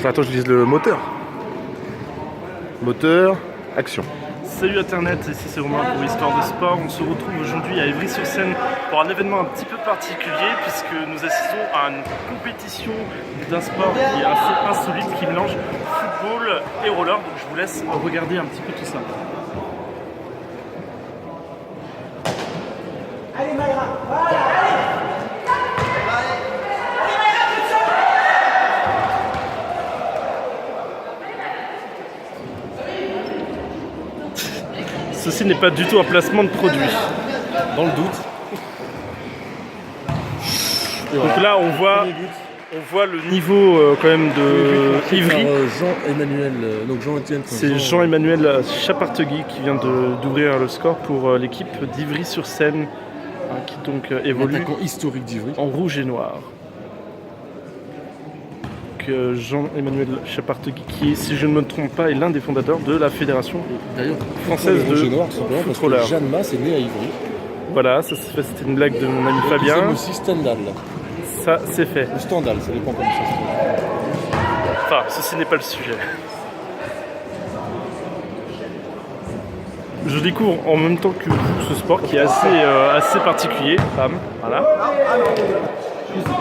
Attends, je lise le moteur. Moteur, action. Salut Internet, ici c'est Romain pour Histoire de Sport. On se retrouve aujourd'hui à Ivry-sur-Seine pour un événement un petit peu particulier puisque nous assistons à une compétition d'un sport qui est assez insolite, qui mélange football et roller. Donc je vous laisse regarder un petit peu tout ça. Allez Mayra, voilà, allez. Ceci n'est pas du tout un placement de produit. Dans le doute. Donc là on voit le niveau quand même de Ivry. Jean-Emmanuel, donc Jean-Étienne. C'est Jean-Emmanuel Chapartegui qui vient d'ouvrir le score pour l'équipe d'Ivry-sur-Seine qui donc évolue attaquant historique d'Ivry en rouge et noir. Jean-Emmanuel Chapartegui qui, si je ne me trompe pas, est l'un des fondateurs de la fédération française de foot roller. Jeanne Masse est né à Ivry. Voilà, ça c'était une blague de mon ami Fabien. C'est aussi Stendhal. Ça c'est fait. Ou Stendhal, ça dépend comment ça se fait. Enfin, ceci n'est pas le sujet. Je découvre en même temps que vous ce sport qui est assez particulier. Bam, voilà.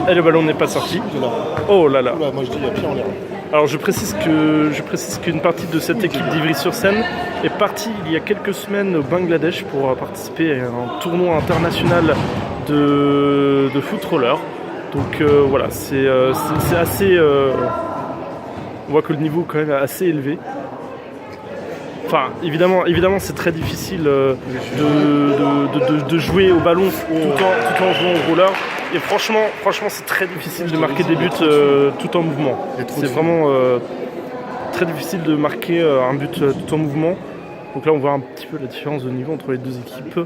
Et le ballon n'est pas sorti. Oh là là. Moi je dis pied en l'air. Alors je précise qu'une partie de cette équipe d'Ivry-sur-Seine est partie il y a quelques semaines au Bangladesh pour participer à un tournoi international de foot roller. Donc voilà, c'est assez... on voit que le niveau quand même est assez élevé. Enfin, évidemment c'est très difficile de jouer au ballon tout en jouant au roller. Et franchement c'est très difficile de marquer des buts tout en mouvement. C'est vraiment très difficile de marquer un but tout en mouvement. Donc là on voit un petit peu la différence de niveau entre les deux équipes.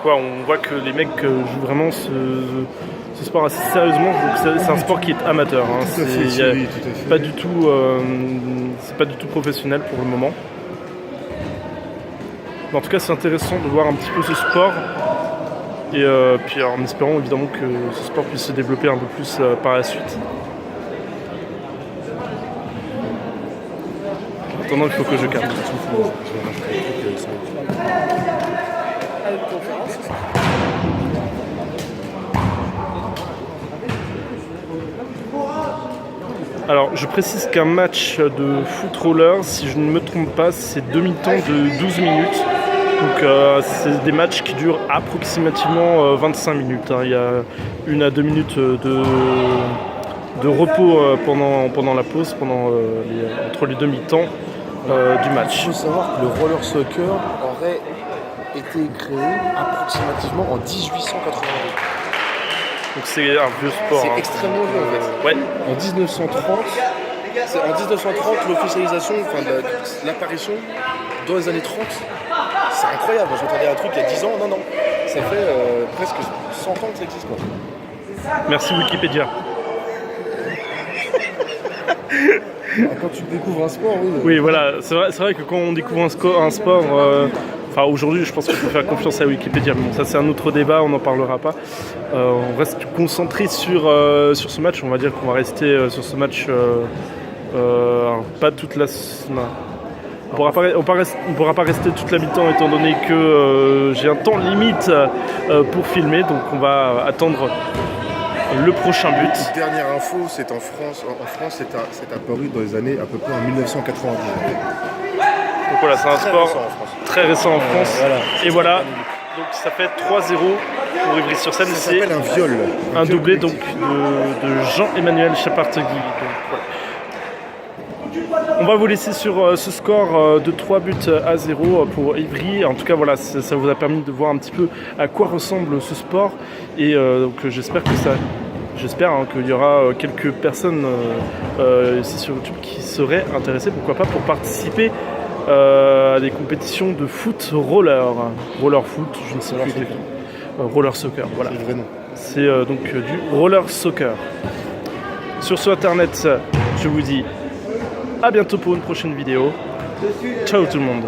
On voit que les mecs jouent vraiment ce sport assez sérieusement. C'est un sport qui est amateur. Hein. C'est pas du tout professionnel pour le moment. Mais en tout cas, c'est intéressant de voir un petit peu ce sport. Et puis en espérant évidemment que ce sport puisse se développer un peu plus par la suite. En attendant, il faut que je capte. Alors, je précise qu'un match de foot roller, si je ne me trompe pas, c'est demi-temps de 12 minutes. Donc, c'est des matchs qui durent approximativement 25 minutes. Hein. Il y a 1 à 2 minutes de repos pendant la pause, entre les demi-temps du match. Il faut savoir que le roller soccer aurait été créé approximativement en 1882. Donc c'est un vieux sport. C'est extrêmement vieux en fait. Ouais. En 1930, l'officialisation, l'apparition dans les années 30, c'est incroyable. Je m'attendais à un truc il y a 10 ans, non. Ça fait presque 100 ans que ça existe quoi. Merci Wikipédia. Quand tu découvres un sport, oui. Oui, voilà, c'est vrai que quand on découvre un sport, aujourd'hui, je pense qu'il faut faire confiance à Wikipédia. Mais bon, ça c'est un autre débat, on n'en parlera pas. On reste concentré sur ce match. On va dire qu'on va rester sur ce match pas toute la. Non. On pourra pas rester toute la mi-temps étant donné que j'ai un temps limite pour filmer. Donc on va attendre le prochain but. Dernière info, c'est en France. En France, c'est apparu dans les années à peu près en 1990. Donc voilà, c'est un sport très récent en France. Voilà. Et voilà, donc ça fait 3-0 pour Ivry-sur-Seine. Ça s'appelle un viol. Un doublé donc de Jean-Emmanuel Chapartegui. Voilà. On va vous laisser sur ce score de 3 buts à 0 pour Ivry. En tout cas, voilà, ça vous a permis de voir un petit peu à quoi ressemble ce sport. Et donc j'espère qu'il y aura quelques personnes ici sur YouTube qui seraient intéressées, pourquoi pas, pour participer à des compétitions de foot roller. Roller foot, je ne sais plus exactement. Roller soccer, voilà. C'est le vrai nom. C'est donc du roller soccer. Sur ce Internet, je vous dis à bientôt pour une prochaine vidéo. Ciao tout le monde.